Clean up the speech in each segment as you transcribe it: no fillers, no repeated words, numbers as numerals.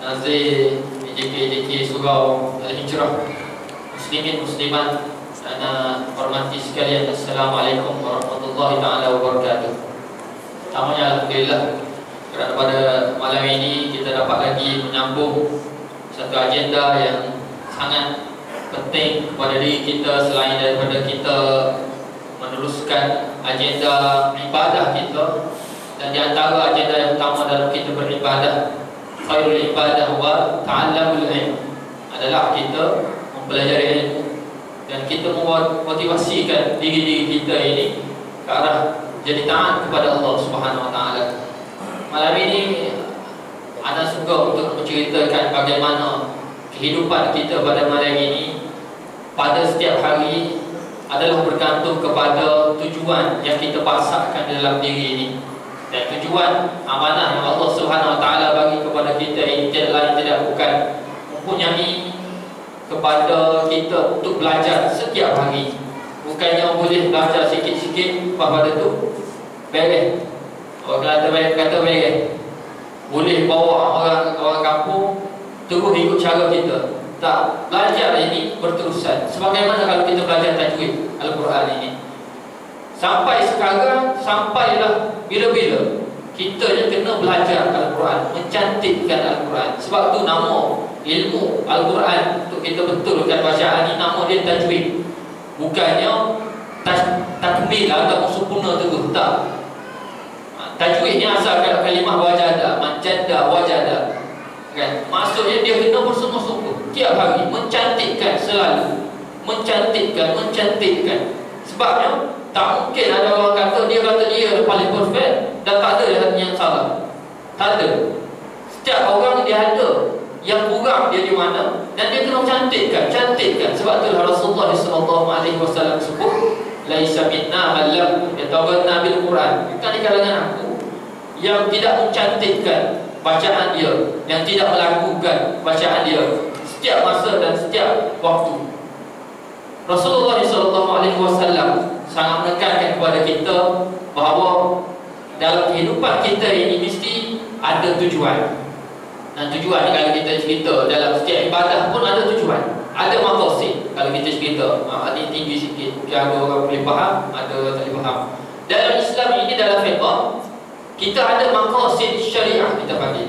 Nazir JK Surau Al-Hijrah, muslimin muslimat dan hormati sekalian, Assalamualaikum warahmatullahi taala wabarakatuh. Pertamanya alhamdulillah kerana pada malam ini kita dapat lagi menyambung satu agenda yang sangat penting kepada diri kita, selain daripada kita meneruskan agenda ibadah kita. Dan di antara agenda yang utama dalam kita beribadah, khairul ibadah wa ta'allamul ilm, adalah kita mempelajari ilmu dan kita memotivasikan diri-diri kita ini ke arah jadi taat kepada Allah Subhanahu wa taala. Malam ini ana suka untuk menceritakan bagaimana kehidupan kita pada malam ini pada setiap hari adalah bergantung kepada tujuan yang kita pasakkan dalam diri ini. Dan tujuan amanah yang Allah Subhanahu wa taala bagi kepada kita ini tidak lain tidak bukan mempunyai kepada kita untuk belajar setiap hari. Bukannya boleh belajar sikit-sikit pada tu beres. Orang kata beres. Boleh bawa orang kampung terus ikut cara kita. Tak, belajar ini berterusan. Sebagaimana kalau kita belajar tajwid Al-Quran ini, sampai sekarang, sampailah bila-bila kita yang kena belajar Al-Quran, mencantikkan Al-Quran. Sebab tu nama ilmu Al-Quran untuk kita betulkan bacaan ini, nama dia tajwid. Bukannya takmil atau sempurna terus, tak. Tajwid ni asal kalimah wajada, manjada, wajada, kan? Maksudnya dia kena bersungguh-sungguh tiap hari, mencantikkan selalu, mencantikkan. Sebabnya tak mungkin ada orang kata dia paling perfect dan tak ada yang salah. Tak ada. Setiap orang dia ada yang kurang dia di mana, dan dia kena cantikkan. Sebab itulah Rasulullah SAW sebut, laisa minna man lam yataghanna bil Quran. Bukan di kalangan aku yang tidak mencantikkan bacaan dia, yang tidak melakukan bacaan dia setiap masa dan setiap waktu. Rasulullah SAW sangat menekankan kepada kita bahawa dalam kehidupan kita ini mesti ada tujuan. Dan tujuan ni kalau kita cerita dalam setiap ibadah pun ada tujuan, ada maqasid. Kalau kita cerita ini tinggi sikit, mungkin ada orang boleh faham, ada tak boleh faham. Dalam Islam ini, dalam fiqh, kita ada maqasid syariah, kita panggil,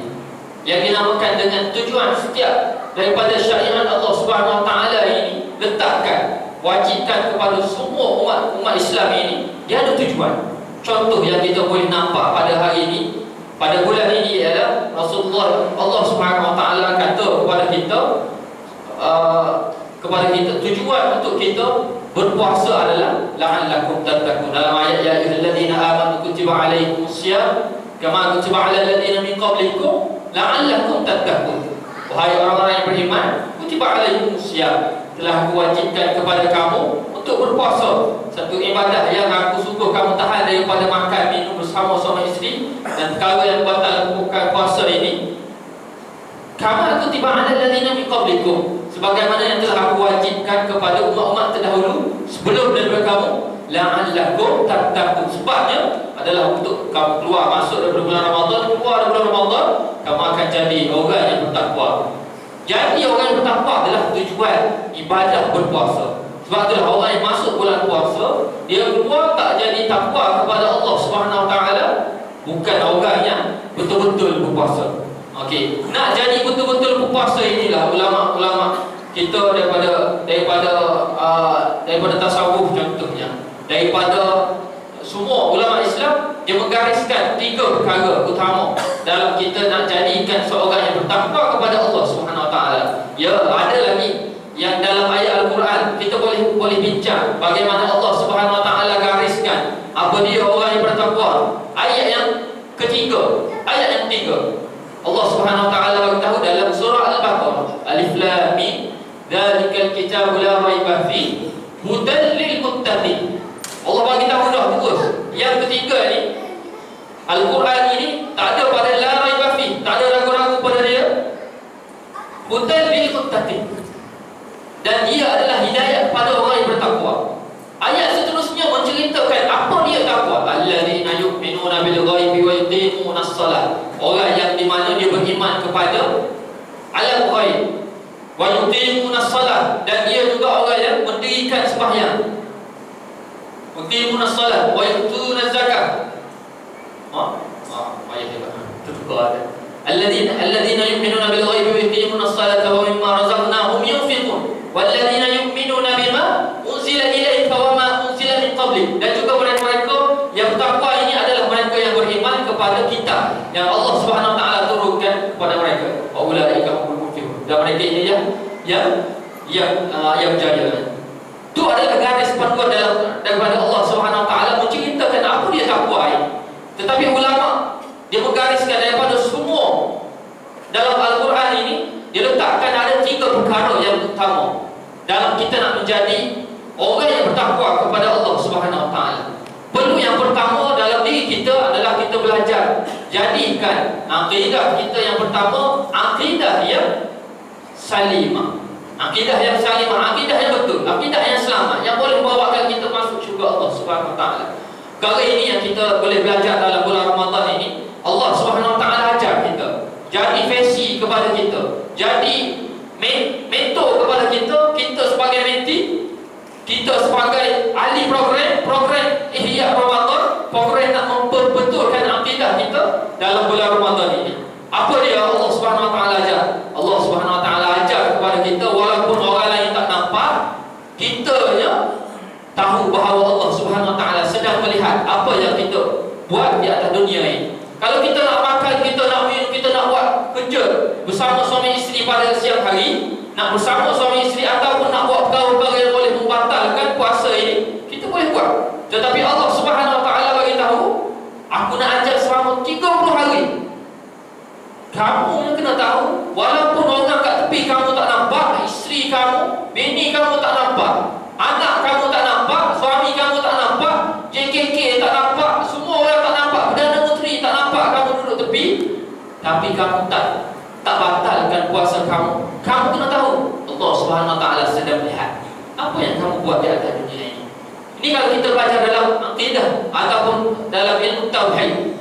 yang dinamakan dengan tujuan setiap daripada syariat Allah Subhanahu wa taala ini letakkan, wajibkan kepada semua umat Islam ini. Dia ada tujuan. Contoh yang kita boleh nampak pada hari ini, pada bulan ini, ialah Rasulullah, Allah Subhanahu wa taala kata kepada kita tujuan untuk kita berpuasa adalah la'allakum tattaqun. Dalam ayat ya ayyuhalladzina amanu kutiba alaikumusiyam kama kutiba alal ladzina min qablikum la'allakum tattaqun. Wahai orang-orang yang beriman, kutiba alaikumusiyam, telah aku wajibkan kepada kamu untuk berpuasa, satu ibadah yang aku suruh kamu tahan daripada makan minum bersama suami isteri dan perkara yang batal bukan puasa ini. Kama kutiba alal ladzina min qablikum, sebagaimana yang telah aku wajibkan kepada umat-umat terdahulu sebelum daripada kamu, la'allakum tattaqun. Sebabnya adalah untuk kamu keluar masuk daripada bulan Ramadan, keluar daripada bulan Ramadan, kamu akan jadi orang yang bertakwa. Jadi orang yang bertakwa adalah tujuan ibadah berpuasa. Sebab itulah orang yang masuk bulan puasa, dia keluar tak jadi takwa kepada Allah Subhanahu wa taala, bukan orang yang betul-betul berpuasa. Okey, nak jadi betul-betul berpuasa inilah ulama-ulama kita daripada tasawuf contohnya, daripada semua ulama Islam, dia menggariskan 3 perkara utama dalam kita nak jadikan seorang yang bertakwa kepada Allah Subhanahu wa taala. Ya, ada lagi yang dalam ayat Al-Quran kita boleh bincang bagaimana Allah Subhanahu wa taala gariskan apa dia orang yang bertakwa. Ayat yang ketiga, ayat yang 3, Allah Subhanahu wa taala beritahu dalam surah Al-Baqarah, Alif Lam Mim, dzalikal kitabu la raiba fihi hudan lil muttaqin. Allah bagi tahu dah terus. Yang ketiga ni, Al-Quran ini tak ada pada la raiba fihi, tak ada ragu-ragu pada dia. Hudan lil muttaqin, dan dia adalah hidayah kepada orang yang bertakwa. Ayat seterusnya menceritakan apa dia takwa. Alladzina yu'minuna bil ghaibi wa yuqimuna shalah. Orang yang di mana dia beriman kepada 'alal ghaib wa yuqimuna shalah, dan dia juga orang yang mendirikan sembahyang. Yuqimuna shalah wa yutuna zakat. Ayat hebat. Tertukar ada. Alladzina yu'minuna bil ghaibi wa yuqimuna shalata wa mimma razaqnahum yunfiqun walladzina yu'minuna bima unzila ilaika wa ma unzila min qablik. Dan juga mereka yang bertakwa ini adalah mereka yang beriman kepada kitab yang Allah Subhanahu wa taala turunkan kepada mereka. Wa ulaika humul muflihun. Dan mereka ini yang berjaya. Itu adalah garis panduan daripada Allah Subhanahu wa taala menceritakan apa dia takwa ini. Tetapi ulama dia menggariskan daripada semua dalam Al-Quran ini, dia letakkan ada 3 perkara yang utama dalam kita nak menjadi orang yang bertakwa kepada Allah Subhanahu wa taala. Perlu yang pertama dalam diri kita adalah kita belajar jadikan akidah kita yang pertama akidah yang salimah. Akidah yang salimah, akidah yang betul, akidah yang selamat, yang boleh membawakan kita masuk syurga Allah Subhanahu wa taala. Perkara ini yang kita boleh belajar dalam bulan Ramadan ini. Allah Subhanahu wa taala ajar kita, jadi versi kepada kita, jadi mentor kepada kita. Kita sebagai menti, kita sebagai ahli program Ihya Ramadan, program nak memperbetulkan akidah kita dalam bulan Ramadan ini. Apa dia Allah Subhanahu wa taala ajar? Allah Subhanahu wa taala ajar kepada kita, walaupun orang lain tak nampak, kita tahu bahawa Allah Subhanahu wa taala sedang melihat apa yang kita buat di atas dunia ini. Kalau kita nak makan, kita nak minum, kita nak buat kerja bersama suami isteri pada siang hari, nak bersama suami isteri ataupun nak buat perkara-perkara yang boleh membatalkan puasa ini, kita boleh buat. Tetapi Allah Subhanahu wa taala bagi tahu, aku nak ajar selama 30 hari. Kamu yang kena tahu, walaupun orang kat tepi kamu tak nampak, isteri kamu, bini kamu tak nampak, anak kamu tak nampak, suami kamu tak nampak, JKK tak nampak, semua orang tak nampak, Perdana Menteri tak nampak, kamu duduk tepi, tapi kamu tak batalkan puasa kamu. Kamu kena tahu Allah Subhanahu wa taala sedang melihat apa yang kamu buat di atas dunia ini. Ini kalau kita belajar dalam akidah ataupun dalam ilmu tauhid.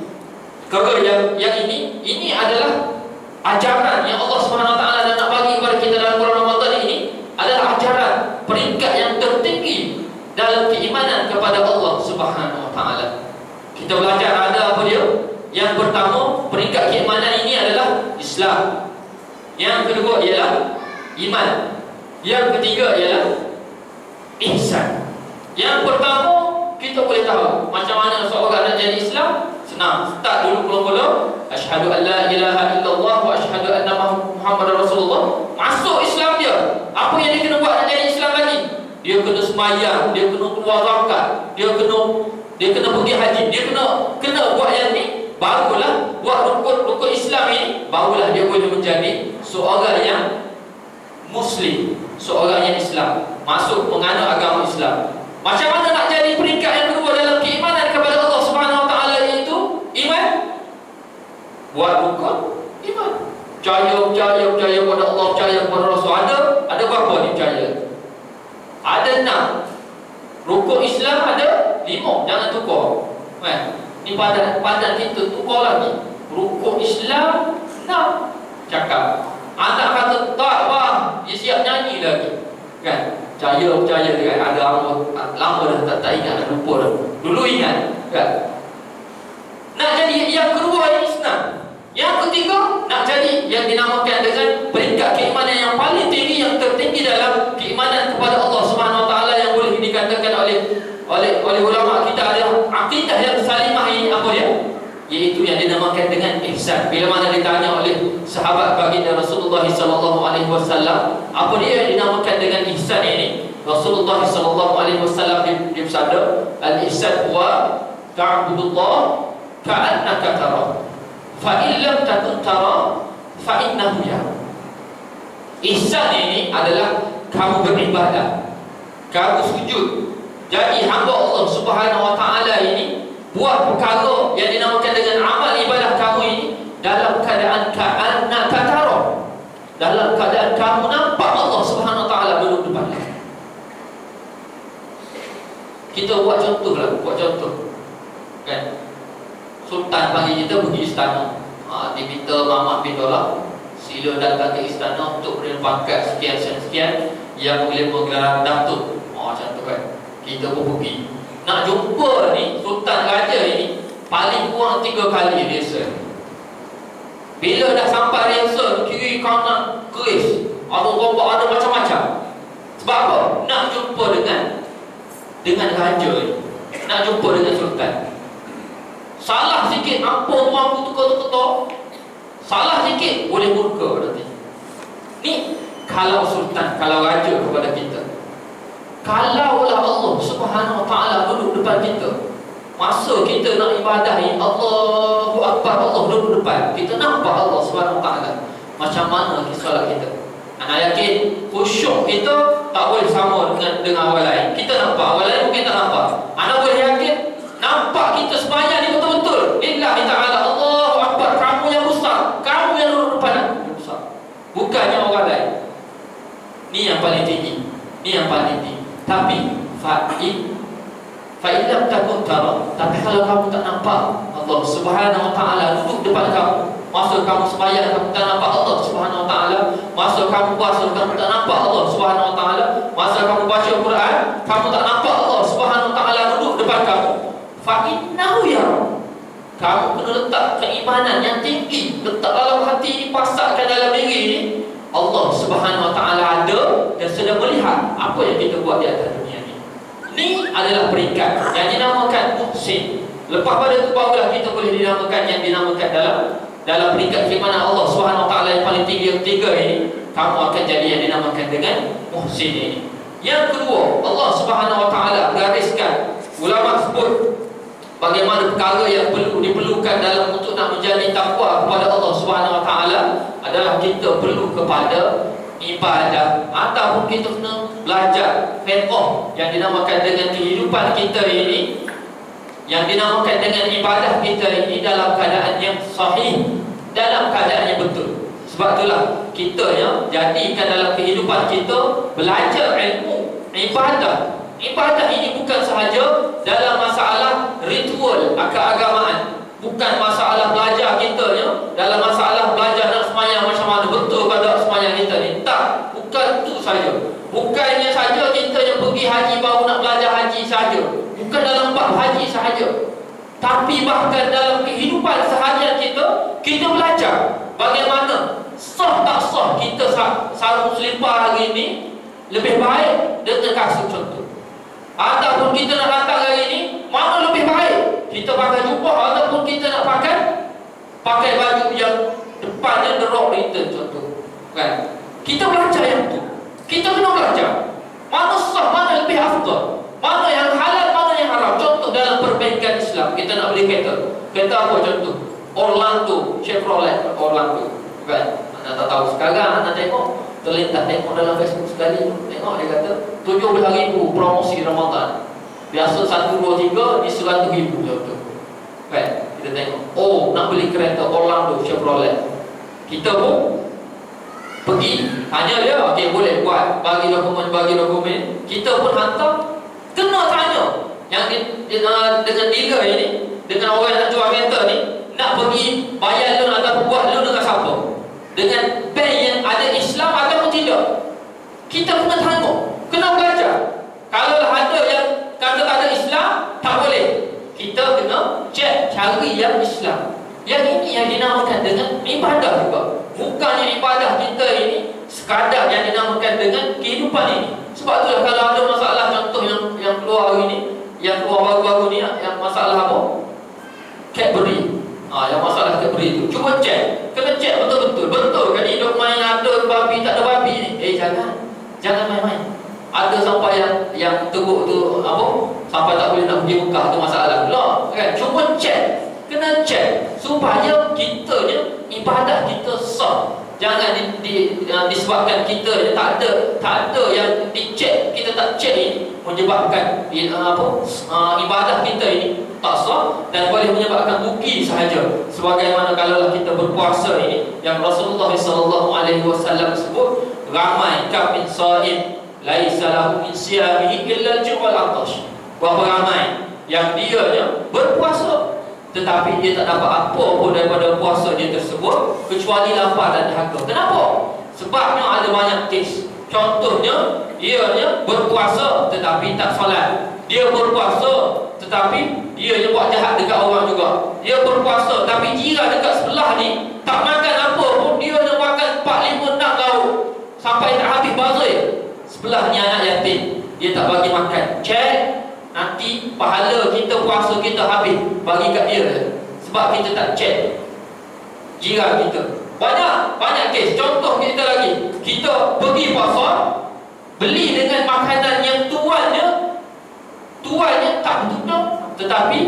Kerana yang ini adalah ajaran yang Allah Subhanahu wa taala nak bagi kepada kita dalam bulan Ramadan ini, adalah ajaran peringkat yang tertinggi dalam keimanan kepada Allah Subhanahu wa taala. Kita belajar ada apa dia? Yang pertama, peringkat keimanan ini adalah Islam. Yang kedua ialah iman. Yang ketiga ialah ihsan. Yang pertama, kita boleh tahu macam mana seorang nak jadi Islam. Senang, start dulu mula-mula, asyhadu an la ilaha illallah wa asyhadu anna Muhammadar Rasulullah. Masuk Islam dia. Apa yang dia kena buat nak jadi Islam lagi? Dia kena sembahyang, dia kena keluar zakat, dia kena pergi haji, dia kena buat yang ni, barulah buat rukun Islam ini, barulah dia boleh menjadi seorang yang Muslim, seorang yang Islam, masuk menganut agama Islam. Macam mana nak jadi peringkat yang kedua dalam keimanan kepada Allah Subhanahu wa taala, iaitu iman? Buat rukun iman. Percaya kepada Allah, percaya kepada Rasul. Ada berapa ni percaya? Ada 6. Rukun Islam ada 5. Jangan tukar. Ni padan kita tukar lagi. Rukun Islam 6. Cakap. Anak kata tak, bang, dia siap nyanyi lagi. Kan? Percaya kan? Ada lama dah tak ingat, dah lupa dah. Dulu ingat kan? Nak jadi yang kedua ini senang. Yang ketiga, nak jadi yang dinamakan dengan peringkat keimanan yang paling tinggi, yang tertinggi dalam keimanan kepada Allah Subhanahu wa taala, yang boleh dikatakan oleh ulama kita adalah akidah yang salimah ini. Apa dia? Iaitu yang dinamakan dengan ihsan. Bila mana ditanya oleh sahabat baginda Rasulullah sallallahu alaihi wasallam, apa dia yang dinamakan dengan ihsan ini? Rasulullah sallallahu alaihi wasallam dia bersabda, al-ihsan huwa ta'budullah ka'annaka tarahu, fa in lam takun tarahu fa innahu yara. Ihsan ini adalah kamu beribadah, kamu sujud, jadi hamba Allah Subhanahu wa taala ini buat perkara yang dinamakan dengan amal ibadah kamu ini dalam keadaan ka'annaka tarahu, dalam keadaan kamu nampak Allah Subhanahu wa taala duduk depan kamu. Kita buat contoh kan. Sultan panggil kita pergi istana, dia minta Muhammad bin Dollar, sila datang ke istana untuk beri pangkat sekian-sekian yang boleh menggelar datuk. Macam tu kan. Kita pun pergi. Nak jumpa ni Sultan Raja ini paling kurang 3 kali rehearsal. Bila dah sampai rehearsal, kiri kanan keris, ada robot, ada macam-macam. Sebab apa? Nak jumpa dengan raja ni, nak jumpa dengan sultan. Salah sikit, ampun tuanku tukar-tukar. Salah sikit, boleh murka nanti. Ni kalau sultan, kalau raja kepada kita. Kalaulah Allah Subhanahu Wa Taala duduk depan kita, masa kita nak ibadah ni, Allahu Akbar, Allah duduk depan, kita nampak Allah Subhanahu Wa Taala. Macam mana solat kita? Anak yakin khusyuk kita tak boleh sama dengan orang lain. Kita nampak, orang lain mungkin tak nampak. Anak boleh yakin nampak kita sembahyang ni betul-betul lillahi ta'ala, Allahu Akbar, kamu yang besar, kamu yang duduk depan aku yang besar, bukannya orang lain. Ni yang paling tinggi, ni yang paling tinggi. Tapi fa'ilam takun tara, tapi kalau kamu tak nampak Allah Subhanahu Wa Taala duduk depan kamu, masa kamu sembahyang kamu tak nampak Allah Subhanahu Wa Taala, masa kamu puasa kamu tak nampak Allah Subhanahu Wa Taala, masa kamu baca Quran kamu tak nampak Allah Subhanahu Wa Taala duduk depan kamu, fa'innahu yara. Kamu kena letak keimanan yang tinggi, letak dalam hati ini, pasakkan dalam diri ini, Allah Subhanahu Wa Taala ada dan sedang melihat apa yang kita buat di atas dunia ini. Ini adalah peringkat yang dinamakan muhsin. Lepas pada itu barulah kita boleh dinamakan yang dinamakan dalam peringkat di mana Allah Subhanahu Wa Taala yang paling tinggi yang ketiga ini, kamu akan jadi yang dinamakan dengan muhsin ini. Yang kedua, Allah Subhanahu Wa Taala gariskan, ulama sebut bagaimana perkara yang diperlukan dalam untuk nak menjadi takwa kepada Allah Subhanahu Wa Taala adalah kita perlu kepada ibadah, ataupun kita kena belajar fiqh yang dinamakan dengan kehidupan kita ini, yang dinamakan dengan ibadah kita ini dalam keadaan yang sahih, dalam keadaan yang betul. Sebab itulah kita jadikan dalam kehidupan kita belajar ilmu ibadah. Ibadah ini bukan sahaja dalam masalah ritual keagamaan, bukan masalah belajar kita dalam masalah belajar nak sembahyang macam mana, betul ke tak sembahyang kita ni. Tak, bukan itu saja. Bukannya saja kita yang pergi haji baru nak belajar haji saja, bukan dalam bab haji sahaja, tapi bahkan dalam kehidupan seharian kita belajar bagaimana sah tak sah kita sarung selipar hari ini lebih baik dengan kasut contoh. Ataupun kita nak datang hari ini, mana lebih baik kita pakai jubah ataupun kita nak pakai baju yang depannya derok return contoh, kan? Kita belajar yang tu. Kita kena belajar mana sah, mana lebih afdal, mana yang halal, mana yang haram. Contoh dalam perbaikan Islam, kita nak beli kereta apa contoh? Orlando, Chevrolet Orlando, kan? Anda tak tahu sekarang, anda tengok terlintas, tengok dalam Facebook sekali, tengok dia kata 17,000 promosi Ramadan. Biasa 1, 2, 3 di 100,000 contoh, kan? Kita tengok, oh nak beli kereta Orlando Chevrolet. Kita pun pergi tanya dia, okey boleh buat, bagi dokumen. Kita pun hantar, kena tanya yang dengan dealer ini, dengan orang yang nak jual kereta ni, nak pergi bayar loan ataupun buat loan dengan siapa, dengan bank yang ada Islam ataupun tidak. Kita kena tengok, kena belajar. Kalau ada yang kata tak ada Islam, tak boleh. Kita kena cek, cari yang Islam. Yang ini yang dinamakan dengan ibadah juga. Bukannya ibadah kita ini sekadar yang dinamakan dengan kehidupan ini. Sebab itulah kalau ada masalah contoh yang keluar hari ini, yang keluar baru-baru ni, yang masalah apa? Cadbury. Yang masalah Cadbury itu, cuba cek, kena cek betul-betul. Betul kan hidup main ada babi tak ada babi ni? Jangan main-main. Ada sampai yang teruk tu apa? Sampai tak boleh nak pergi Mekah tu masalah pula, kan? Cuba cek, kena cek supaya kita ibadah kita sah. Jangan disebabkan kita tak ada yang dicek, kita tak cek ini menyebabkan ibadah kita ini tak sah dan boleh menyebabkan rugi sahaja. Sebagaimana kalaulah kita berpuasa ini, yang Rasulullah SAW sebut, ramai kamin saim laisa lahu min siyamihi illa al-ju' wal 'atash. Berapa ramai yang dia berpuasa, tetapi dia tak dapat apa pun daripada puasa dia tersebut kecuali lapar dan dahaga. Kenapa? Sebabnya ada banyak kes. Contohnya, ianya berpuasa tetapi tak solat. Dia berpuasa tetapi dia buat jahat dekat orang juga. Dia berpuasa tapi jiran dekat sebelah ni tak makan apa pun, dia nak makan 4, 5, 6 lauk sampai tak habis bazir. Sebelah ni anak yatim, dia tak bagi makan. Cek, nanti pahala kita puasa kita habis, bagi kat dia. Sebab kita tak cek jiran kita. Banyak kes. Contoh kita lagi, kita pergi pasar, beli dengan makanan yang tuannya tak betul, tetapi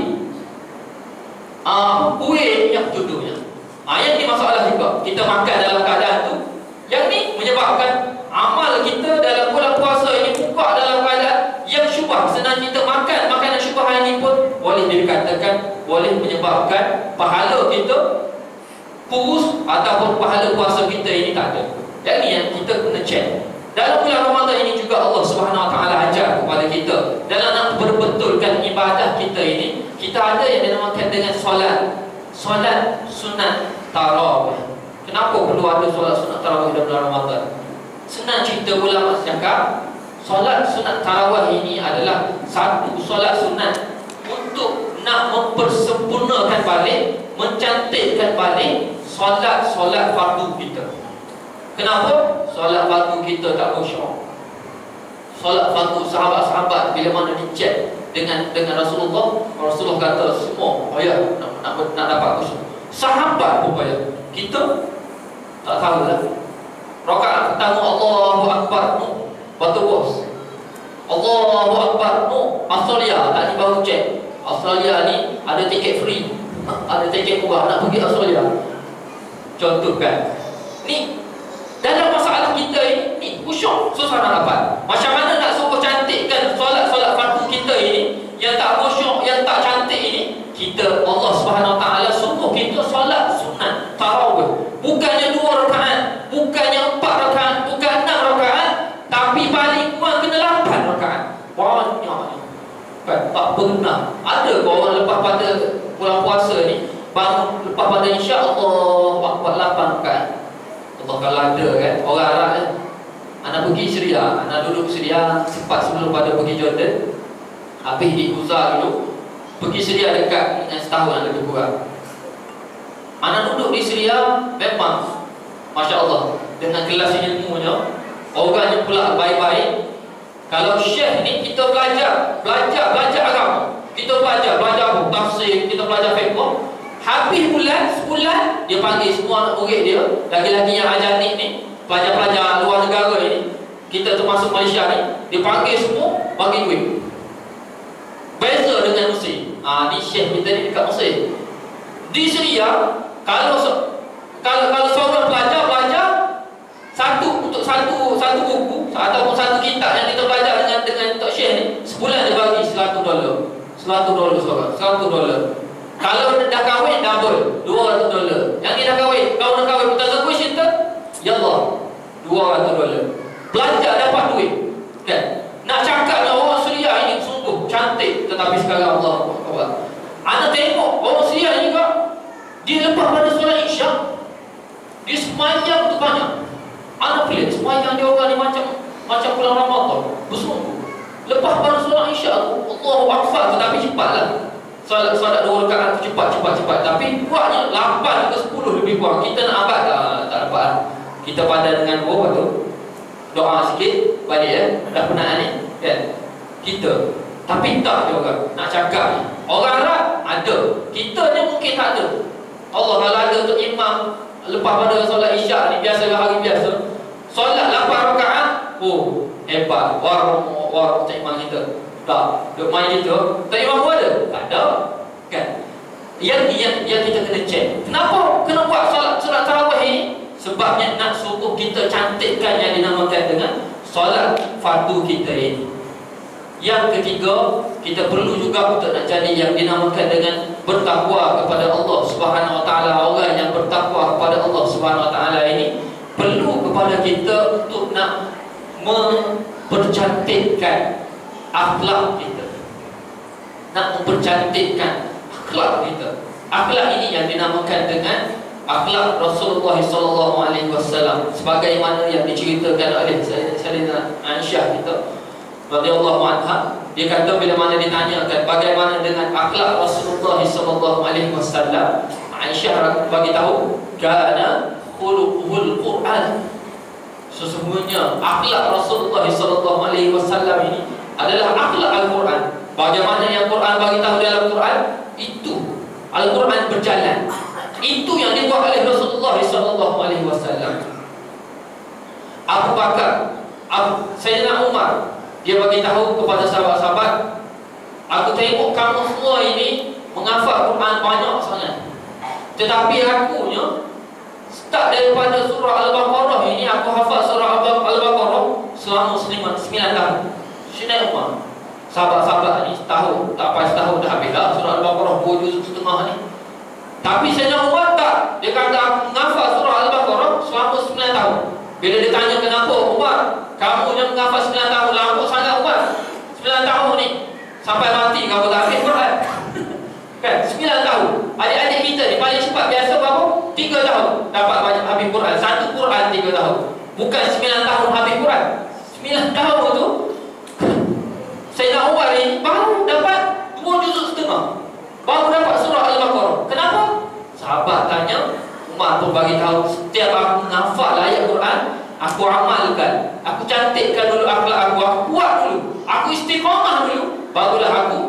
kuih yang tuduhnya. Yang ni masalah juga. Kita makan dalam keadaan tu. Yang ni menyebabkan amal kita dalam bulan puasa ini buka dalam keadaan yang syubhah. Senang kita makan makanan syubhah ini pun boleh dikatakan boleh menyebabkan pahala kita kurus ataupun pahala puasa kita ini tak ada. Yang ni yang kita kena cek. Dalam bulan Ramadan ini juga Allah Subhanahu Wa Taala ajar kepada kita dalam nak berbetulkan ibadah kita ini, kita ada yang dinamakan dengan solat sunat tarawih. Kenapa perlu ada solat sunat tarawih dalam bulan Ramadan? Senang cerita, ulama cakap solat sunat tarawih ini adalah satu solat sunat untuk nak mempersempurnakan balik, mencantikkan balik solat fardu kita. Kenapa? Solat fardu kita tak khusyuk. Solat fardu sahabat-sahabat bila mana dicek dengan Rasulullah kata semua payah nak dapat khusyuk. Sahabat pun payah. Kita tak tahu lah. Rakaat pertama Allahu Akbar tu batu bos. Allahu Akbar tu Australia tadi baru cek. Australia ni ada tiket free. Ada tiket murah nak pergi Australia. Contoh kan. Ni dalam masalah kita ini khusyuk susah nak dapat. Macam mana nak suruh cantikkan solat fardu kita ini yang tak khusyuk, yang tak cantik ini? Kita, Allah Subhanahu Wa Taala suruh kita solat sunat tarawih. Bukannya 2 rakaat, bukannya 4 rakaat, bukan 6 rakaat, tapi paling kurang kena 8 rakaat. Banyak. Kan tak pernah ada orang lepas pada bulan puasa ni bangun lepas pada insya-Allah buat 8 rakaat. Allah kalau ada kan, orang Arab kan, anak pergi Syria, anak duduk Syria sempat sebelum pada pergi Jordan, habis di Uzar dulu, pergi Syria dekat dengan setahun lebih kurang. Anak duduk di Syria memang Masya Allah, dengan kelas ilmunya, orangnya pula baik-baik. Kalau syekh ni kita belajar agama, kita belajar apa? Tafsir, kita belajar fiqh. Habis sebulan dia panggil semua anak murid dia, lagi-lagi yang ajanik ni, pelajar-pelajar luar negara ni, kita termasuk Malaysia ni, dia panggil semua bagi duit. Beza dengan Mesir. Ni syekh kita ni dekat Mesir. Di Syria, kalau seorang pelajar untuk satu buku ataupun satu kitab yang kita belajar dengan Tok Syekh ni, sebulan dia bagi $100 seorang, $100. Kalau dah kahwin double, $200. Yang ni dah kahwin, kau nak kahwin kita zakui cinta, ya Allah, $200. Belajar dapat duit. Kan? Nak cakapnya orang Syria ini sungguh cantik, tetapi sekarang Allah Akbar. Anda tengok orang Syria ni juga, dia lepas pada solat Isyak, dia semayang tu banyak. Anda pelik, semayang dia orang ni macam bulan Ramadan, bersungguh. Lepas pada solat Isyak tu, Allahu Akbar, tetapi cepatlah. Solat 2 rakaat tu cepat. Tapi buatnya 8 ke 10 lebih kurang. Kita nak abad tak dapat. Kita padan dengan tu doa sikit balik dah penat ni kan. Kita tapi tak dia orang nak cakap ni. Orang Arab ada, kita ni mungkin tak ada. Allah kalau ada untuk imam lepas pada solat Isyak ni, biasa hari biasa solat 8 rakaat, hebat. War tak imam kita. Tak, duk main gitu. Tak imam pun ada? Tak ada. Kan? Yang kita kena cek. Kenapa kena buat solat tarawih ini? Sebabnya nak suruh kita cantikkan yang dinamakan dengan solat fardu kita ini. Yang ketiga, kita perlu juga untuk nak jadi yang dinamakan dengan bertakwa kepada Allah Subhanahu Wa Taala. Orang yang bertakwa kepada Allah Subhanahu Wa Taala ini perlu kepada kita untuk nak mempercantikkan akhlak kita, nak mempercantikkan akhlak kita. Akhlak ini yang dinamakan dengan akhlak Rasulullah SAW, sebagaimana yang diceritakan oleh Sayyidatina Aisyah kita radhiyallahu anha. Dia kata bila mana ditanyakan bagaimana dengan akhlak Rasulullah SAW, Aisyah bagi tahu, kana khuluquhul Quran. Sesungguhnya akhlak Rasulullah SAW ini adalah akhlak Al-Quran. Bagaimana yang Quran bagi tahu dalam Quran, itu Al-Quran berjalan. Itu yang dibuat oleh Rasulullah SAW. Abu Bakar, Sayyidina Umar, dia bagi tahu kepada sahabat-sahabat, aku tengok kamu semua ini menghafal Quran banyak sangat, tetapi akunya start daripada surah Al-Baqarah ini, aku hafal surah Al-Baqarah selama 9 tahun. Sayyidina Umar, sahabat-sahabat ni setahun, tak apa setahun dah habis dah surah Al-Baqarah 2 juz setengah ni. Tapi Sayyidina Umar tak. Dia kata aku menghafal surah Al-Baqarah selama 9 tahun. Bila dia tanya kenapa Umar, kamu yang menghafal 9 tahun, lama sangat Umar 9 tahun ni, sampai mati kamu tak habis Quran. Kan, 9 tahun. Adik-adik kita ni paling cepat biasa berapa? 3 tahun dapat banyak habis Quran. Satu Quran 3 tahun. Bukan 9 tahun habis Quran. 9 tahun tu Sayyidina Umar ni baru dapat 2 juz setengah, baru dapat surah Al-Baqarah. Kenapa? Sahabat tanya, Umar pun bagi tahu, setiap aku menghafal ayat Quran, aku amalkan, aku cantikkan dulu akhlak aku buat dulu, aku istiqamah dulu, barulah aku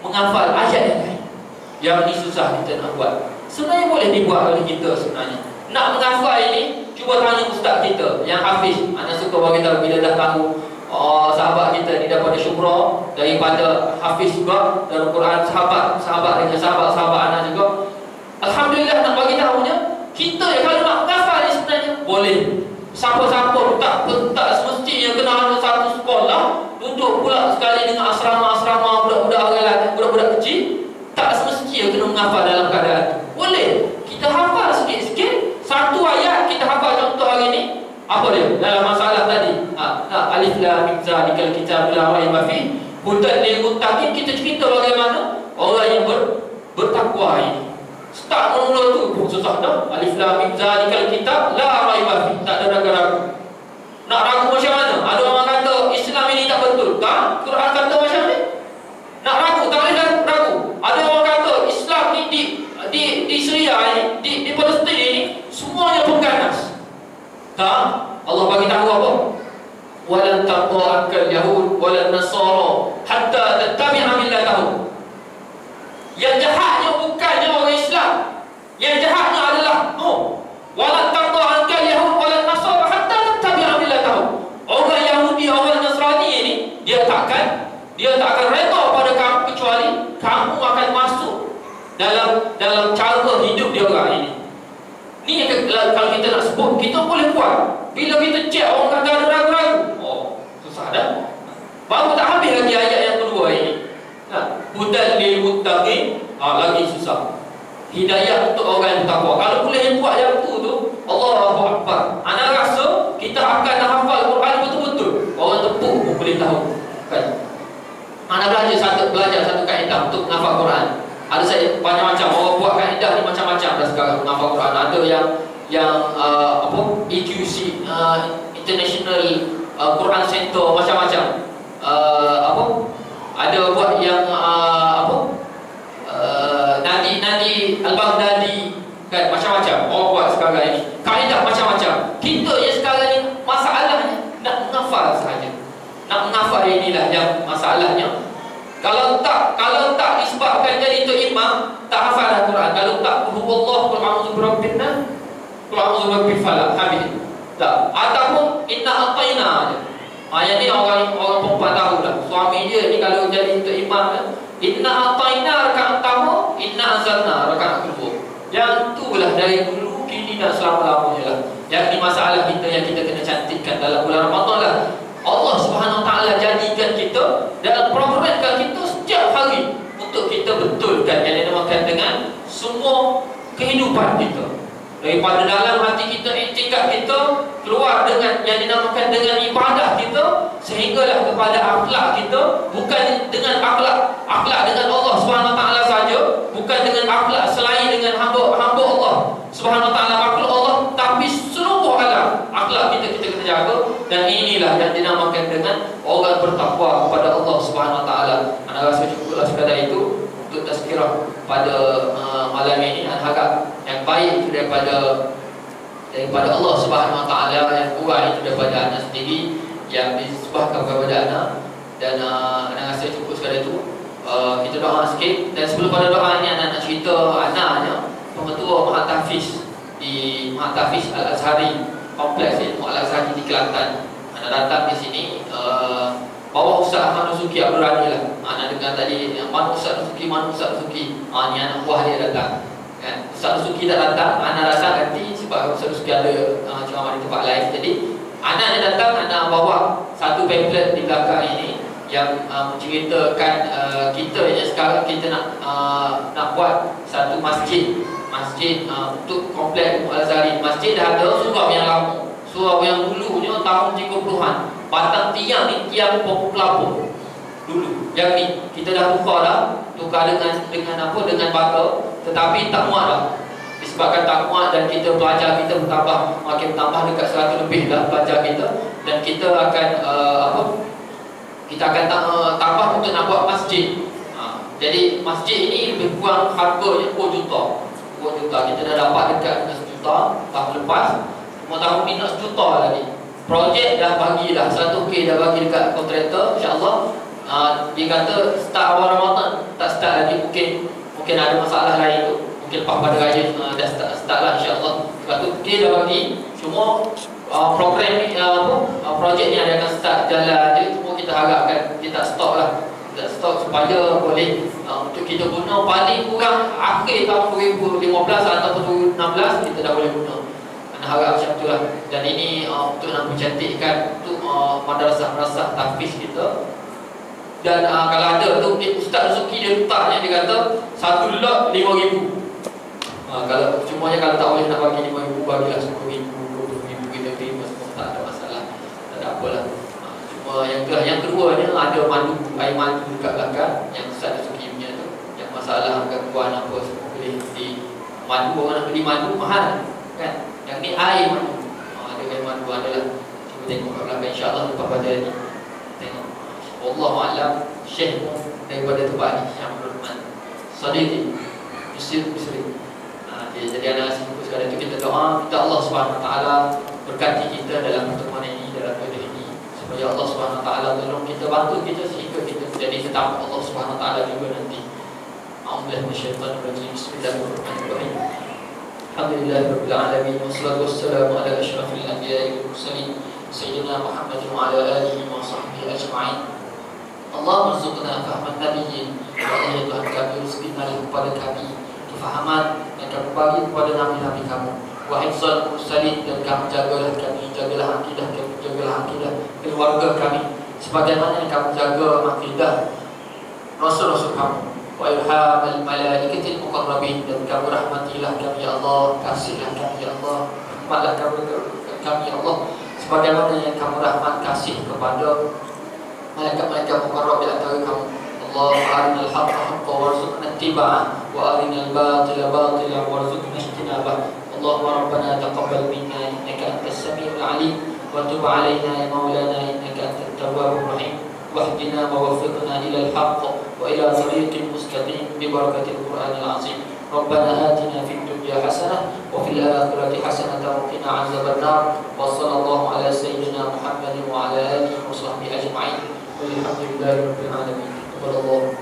menghafal ayat yang lain. Yang ini susah kita nak buat. Sebenarnya boleh dibuat oleh kita sebenarnya. Nak menghafal ini, cuba tanya ustaz kita yang hafiz. Anak suka bagi tahu bila dah tahu sahabat kita ni daripada syukrah, daripada hafiz juga dalam Quran, sahabat dengan sahabat anak juga. Alhamdulillah, nak bagi tahunya, kita yang kalau nak menghafal ni sebenarnya boleh. Siapa-siapa tak semestinya kena ada satu sekolah, duduk pula sekali dengan asrama-asrama budak-budak kecil. Tak semestinya kena menghafal dalam keadaan itu. Boleh kita hafal sikit-sikit. Satu ayat kita hafal, contoh hari ni, apa dia? Dalam masalah tadi, alif lam mim zalikal kitab la raiba fihi hudan lil muttaqin, kita cerita bagaimana orang yang bertakwa ini. Start mula tu pun susah dah. Alif lam mim zalikal kitab la raiba fihi, tak ada ragu-ragu. Nak ragu macam mana? Ada orang kata Islam ini tak betul. Tak, Quran kata macam ni. Nak ragu, tak boleh ragu. Ada orang kata Islam ni di Syria ini, di Palestin ini, semuanya pun ganas. Tak, Allah bagi tahu apa? Walan tarda ankal yahud walan nasara hatta tattabi'a millatahum. Yang jahatnya bukannya orang Islam. Yang jahatnya adalah walan tarda ankal yahud walan nasara hatta tattabi'a millatahum. Orang Yahudi, orang Nasrani ini, dia takkan reda pada kamu kecuali kamu akan masuk dalam cara hidup dia orang ini. Ni kalau kita nak sebut, kita boleh buat. Bila kita cek orang kata ada ragu-ragu, susah dah. Baru tak habis lagi ayat yang kedua ini. Hudan lil muttaqin, lagi susah. Hidayah untuk orang yang bertakwa. Kalau boleh buat yang tu Allahu Akbar. Ana rasa kita akan hafal Quran betul-betul. Orang tepuk pun boleh tahu. Kan? Ana belajar satu kaedah untuk menghafal Quran. Ada saya banyak macam orang buat kaedah ni macam-macam dah sekarang menghafal Quran. Ada yang EQC, International Quran Center, macam-macam. Ada buat yang Nadi Al-Baghdadi, kan, macam-macam orang buat sekarang ini. Kaedah macam-macam. Kita yang sekarang ni masalahnya nak menghafal sahaja. Nak menghafal inilah yang masalahnya. Kalau tak disebabkan jadi itu imam, tak hafal Al-Quran. Kalau tak, huwallahu qul a'udzu birabbin nas, qul a'udzu birabbil falaq, habis. Tak. Ataupun inna a'tayna aja. Yang ni orang perempuan tahu dah. Suami dia ni kalau jadi itu imam, inna a'tayna rakaat pertama, inna anzalna rakaat kedua. Yang tu lah dari dulu kini dan selama-lamanya lah. Yang ni masalah kita yang kita kena cantikkan dalam bulan Ramadan lah. Allah Subhanahu Wa Taala jadikan kita dalam programkan kita setiap hari untuk kita betulkan yang dinamakan dengan semua kehidupan kita. Daripada dalam hati kita, iktikad kita, keluar dengan yang dinamakan dengan ibadah kita, sehinggalah kepada akhlak kita, bukan dengan akhlak dengan Allah Subhanahu Wa Taala saja, bukan dengan akhlak selain Subhanahu wa ta'ala makhluk Allah, tapi seluruh alam akhlak kita kena jaga. Dan inilah yang dinamakan dengan orang bertakwa kepada Allah Subhanahu wa ta'ala. Anda rasa cukuplah sekadar itu untuk tazkirah pada malam ini. Dan harap yang baik itu daripada Allah Subhanahu wa ta'ala, yang kurang itu daripada anak sendiri yang disebahkan kepada anak. Dan anda rasa cukup sekadar itu. Kita doa sikit. Dan sebelum pada doa ini, anak nak cerita anaknya pengetua Mahat Tahfiz di Mahat Tahfiz Al-Azhari, kompleks ilmu Al-Azhari di Kelantan. Anak datang di sini bawa Ustaz Ahmad Nursuki Abdul Rani lah. Anak dengar tadi mana Ustaz Nursuki, mana Ustaz Nursuki. Ni anak buah dia datang kan. Ustaz Nursuki tak datang, anak datang nanti sebab Ustaz Nursuki ada ceramah di tempat lain. Jadi anaknya datang, anak bawa satu pamphlet di belakang ini yang menceritakan kita yang sekarang kita nak buat satu masjid untuk kompleks Al-Azhari. Masjid dah ada surau yang lama, surau yang dulunya tahun 30-an. Batang tiang ni tiang pokok kelapa dulu. Yang ni kita dah tukar dengan bata, tetapi tak muat dah. Disebabkan tak muat dan kita pelajar kita makin bertambah dekat 100 lebih dah pelajar kita, dan kita akan kita akan tambah untuk nak buat masjid. Jadi masjid ini lebih kurang harganya 2 juta. Kita dah dapat dekat 1 juta tahun lepas. Tahun ni nak 1 juta lagi. Projek dah bagi dah 1K dah bagi dekat kontraktor, insya-Allah. Dia kata start awal Ramadan, tak start lagi, mungkin ada masalah lain tu. Mungkin lepas pada raya dah start lah, insya-Allah. Lepas tu dia dah bagi semua program ni, projek ni ada akan start jalan je. Semua kita harapkan dia tak stop lah. Tak stop supaya boleh untuk kita guna paling kurang akhir tahun 2015 ataupun 2016 kita dah boleh guna. Anda harap macam tu lah. Dan ini untuk nak mencantikkan untuk madrasah tahfiz kita. Dan kalau ada tu Ustaz Nursuki dia letaknya, dia kata satu lot 5,000. Kalau semuanya kalau tak boleh nak bagi 5,000, bagilah 10,000, 20,000 kita terima semua, tak ada masalah. Tak ada apalah. Yang kedua ni ada air madu dekat belakang yang Ustaz Nursuki punya tu. Yang masalah gangguan apa semua boleh di madu, orang nak beli madu mahal kan. Yang ni air madu. Ada air madu adalah. Cuba tengok kat belakang, insya-Allah lepas pada ni. Tengok. Wallahu a'lam. Syekh pun daripada tempat ni, Syekh Abdul Rahman Sadiqi Misri. Jadi anak sebut sekarang itu kita doa minta Allah Subhanahu wa taala berkati kita dalam pertemuan ini, dalam video ini, supaya Allah Subhanahu wa taala tolong kita, bantu kita sehingga kita menjadi tetamu Allah Subhanahu wa taala juga nanti. A'udzubillahi minasyaitonir rajim. Bismillahirrahmanirrahim. Alhamdulillahirabbil alamin, wassalatu wassalamu ala asyrafil anbiya'i wal mursalin sayyidina Muhammadin wa ala alihi wa sahbihi ajma'in. Allahumma rzuqna fahman nabiyyin, wa Allah ya Tuhan kami rizkinya kepada kami kefahaman yang kamu bagi kepada nabi-nabi kamu. Wa hifzal mursalin, dan kamu jagalah kami, jagalah akidah kami, jagalah akidah keluarga kami sebagaimana yang kamu jaga akidah rasul-rasul kamu. Wa ilhamal malaikatil muqarrabin, dan kamu rahmatilah kami ya Allah, kasihlah kami ya Allah, rahmatlah kami ya Allah sebagaimana yang kamu rahmat kasih kepada malaikat-malaikat muqarrab di antara kamu. Allahumma arinal haqqa haqqan warzuqna ittiba'ah, wa arinal batila batilan warzuqna ijtinabah. Allahumma rabbana taqabbal minna innaka antas samiul alim, wa tub 'alaina ya maulana innaka antat tawwabur rahim. Wahdina wa waffiqna ila al-haqq wa ila tariqil mustaqim bi barakatil Qur'anil azim. Rabbana atina fid dunya hasanah wa fil akhirati hasanah wa qina 'adzabannar. Wa sallallahu ala sayyidina Muhammadin wa ala alihi wa sahbihi ajma'in. Walhamdulillahi rabbil alamin. Wallahu